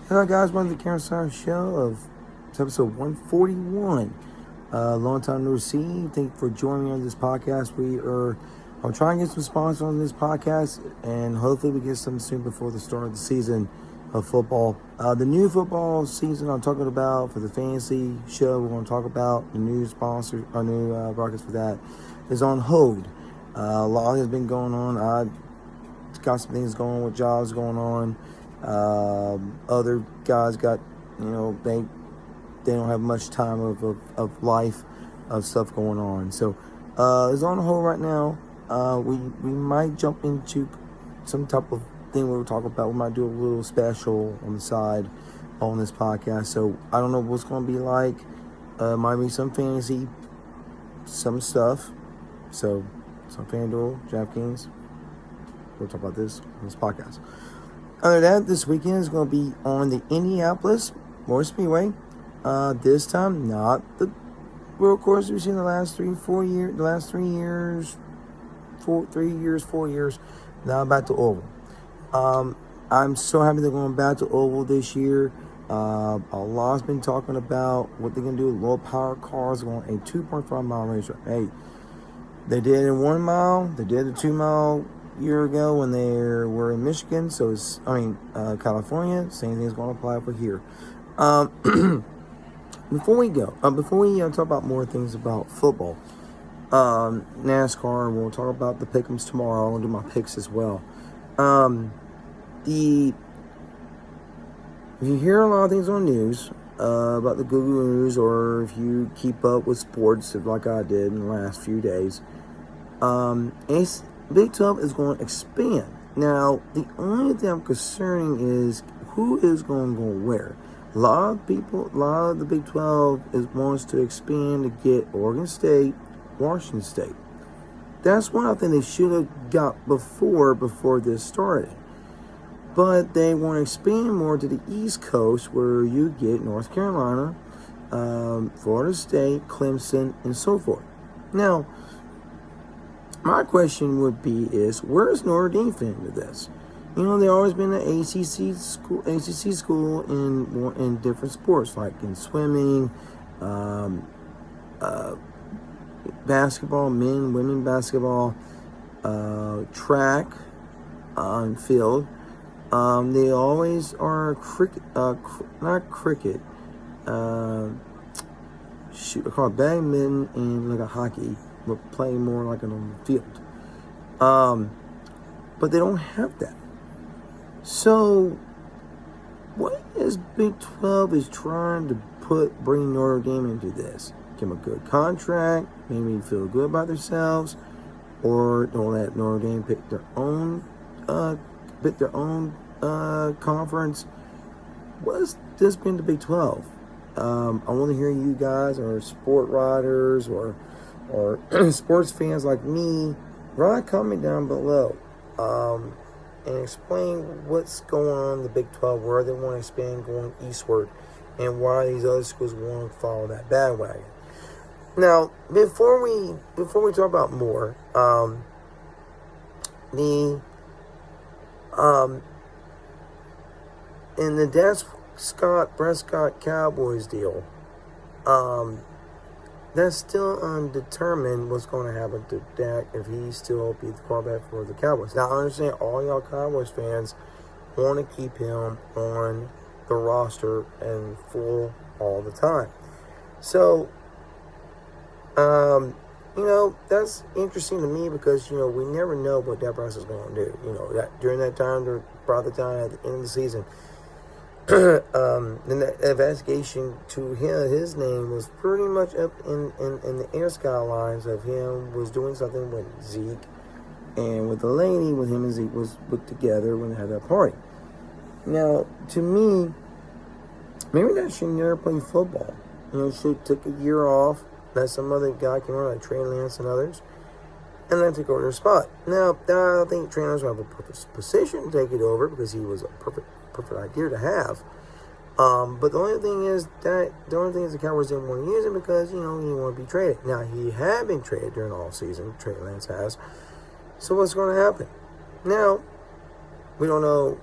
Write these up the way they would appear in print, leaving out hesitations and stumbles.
Hello guys, welcome to the Karen Star Show of it's episode 141. Long time no see. Thank you for joining me on this podcast. I'm trying to get some sponsors on this podcast, and hopefully we get some soon before the start of the season of football. The new football season I'm talking about for the fantasy show, we're going to talk about the new sponsor, our new broadcast for that is on hold. A lot has been going on. I've got some things going on with jobs going on. Other guys got, they don't have much time of life, of stuff going on. So it's on hold right now. We might jump into some type of thing we'll talk about. We might do a little special on the side on this podcast. So I don't know what's going to be like. Might be some fantasy, some stuff. So some FanDuel, DraftKings. We'll talk about this on this podcast. Other than that, this weekend is going to be on the Indianapolis Motor Speedway. This time, not the road course we've seen the last 4 years. Now back to Oval. I'm so happy they're going back to Oval this year. A lot's been talking about what they're going to do with low power cars going a 2.5 mile racetrack. Hey, they did it in 1 mile. They did a 2 mile year ago when they were in Michigan. So California. Same thing is going to apply for here. Before we talk about more things about football, NASCAR, we'll talk about the pick'ems tomorrow. I'll do my picks as well. If you hear a lot of things on news about the Google News, or if you keep up with sports like I did in the last few days, Big 12 is going to expand. Now, the only thing I'm concerning is who is going to go where. A lot of the Big 12 wants to expand to get Oregon State, Washington State. That's one I think they should have got before this started. But they want to expand more to the East Coast, where you get North Carolina, Florida State, Clemson, and so forth. Now, my question would be where's Notre Dame fit into this? They've always been an ACC school in different sports, like in swimming, basketball, men, women basketball, track on field. They always are not cricket. I call it badminton and like a hockey. But playing more like it on the field. But they don't have that. So, what is Big 12 is trying to bring Notre Dame into this? Give them a good contract, maybe feel good about themselves, or don't let Notre Dame pick their own conference. What has this been to Big 12? I want to hear you guys, or sport writers, or sports fans like me, write a comment down below and explain what's going on in the Big 12, where they want to expand going eastward, and why these other schools want to follow that bandwagon. Now, before we talk about more, in the Dak Prescott Cowboys deal, that's still undetermined what's going to happen to Dak if he still will be the quarterback for the Cowboys. Now, I understand all y'all Cowboys fans want to keep him on the roster and full all the time. So, that's interesting to me because, we never know what Dak Prescott is going to do. That during that time, by the time at the end of the season, and the investigation to him, his name was pretty much up in the air skylines of him was doing something with Zeke and with the lady with him and Zeke was put together when they had that party. Now, to me, maybe that should never play football. Should took a year off, let some other guy come on like Trey Lance and others, and then take over their spot. Now, I think Trey Lance will have a perfect position to take it over because he was a perfect idea to have. But the only thing is the Cowboys didn't want to use him because, he didn't want to be traded. Now, he had been traded during all season. Trey Lance has. So what's going to happen? Now, we don't know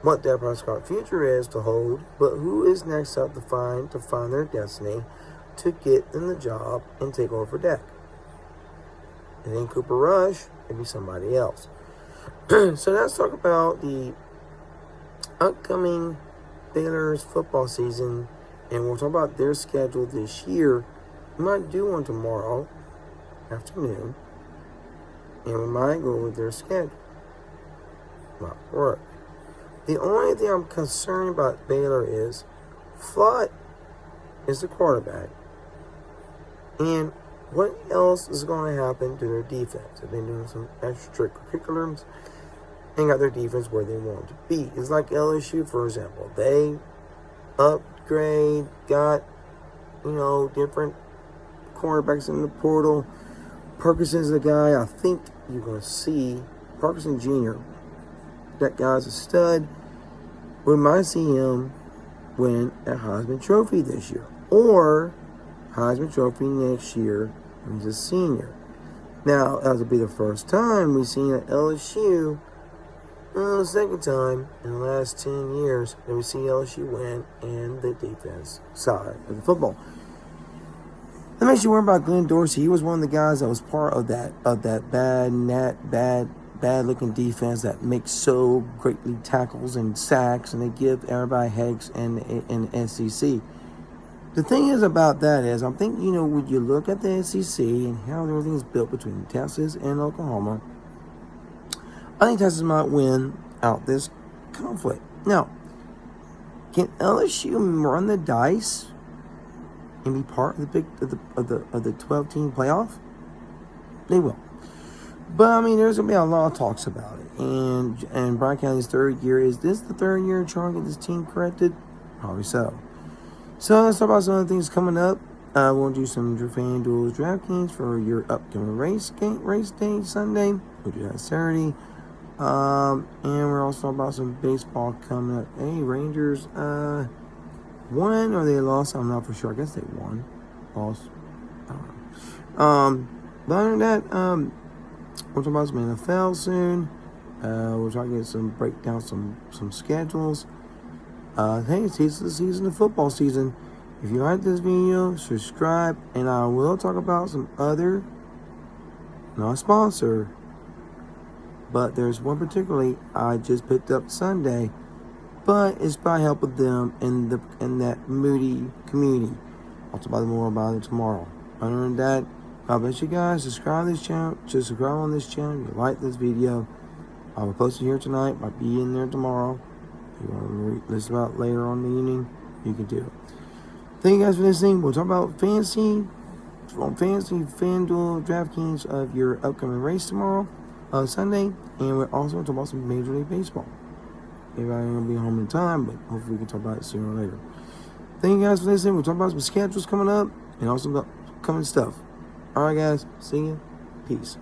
what Dak Prescott's future is to hold, but who is next up to find their destiny to get them the job and take over for Dak. And then Cooper Rush, maybe somebody else. So let's talk about the upcoming Baylor's football season, and we'll talk about their schedule this year. We might do one tomorrow afternoon, and we might go with their schedule. Might work. The only thing I'm concerned about Baylor is Flood is the quarterback, and what else is going to happen to their defense? They've been doing some extracurriculars and got their defense where they want to be. It's like LSU, for example. They upgrade, got, different quarterbacks in the portal. Parkinson's the guy I think you're going to see. Parkinson Jr., that guy's a stud. We might see him win a Heisman Trophy this year. Or Heisman Trophy next year when he's a senior. Now, that would be the first time we've seen at LSU, the second time in the last 10 years that we see LSU win and the defense side of the football. That makes you worry about Glenn Dorsey. He was one of the guys that was part of that bad looking defense that makes so greatly tackles and sacks, and they give everybody headaches in SEC. The thing is about that is, I'm thinking, when you look at the SEC and how everything is built between Texas and Oklahoma, I think Texas might win out this conflict. Now, can LSU run the dice and be part of the 12-team playoff? They will. But there's gonna be a lot of talks about it. And Bryan County's third year, is this the third year trying to get this team corrected? Probably so. So let's talk about some of the things coming up. We'll do some FanDuel DraftKings for your upcoming race day Sunday. We'll do that Saturday. And we're also talking about some baseball coming up. Hey, Rangers won or they lost? I'm not for sure. I guess they won. Lost. I don't know. But other than that, we'll talk about some NFL soon. We'll try to break down some schedules. Hey, it's the season of football season. If you like this video, subscribe, and I will talk about some other, not sponsor, but there's one particularly I just picked up Sunday, but it's by help of them in that Moody community. I'll talk more about it tomorrow. Other than that, God bless you guys. Subscribe to this channel. Just subscribe on this channel. If you like this video, I will post it here tonight. Might be in there tomorrow. If you want to listen about later on in the evening, you can do it. Thank you guys for listening. We'll talk about fantasy FanDuel DraftKings of your upcoming race tomorrow, Sunday, and we're also talking about some Major League Baseball. Everybody ain't gonna be home in time, but hopefully we can talk about it sooner or later. Thank you guys for listening. We'll talk about some schedules coming up and also upcoming stuff. All right, guys. See you. Peace.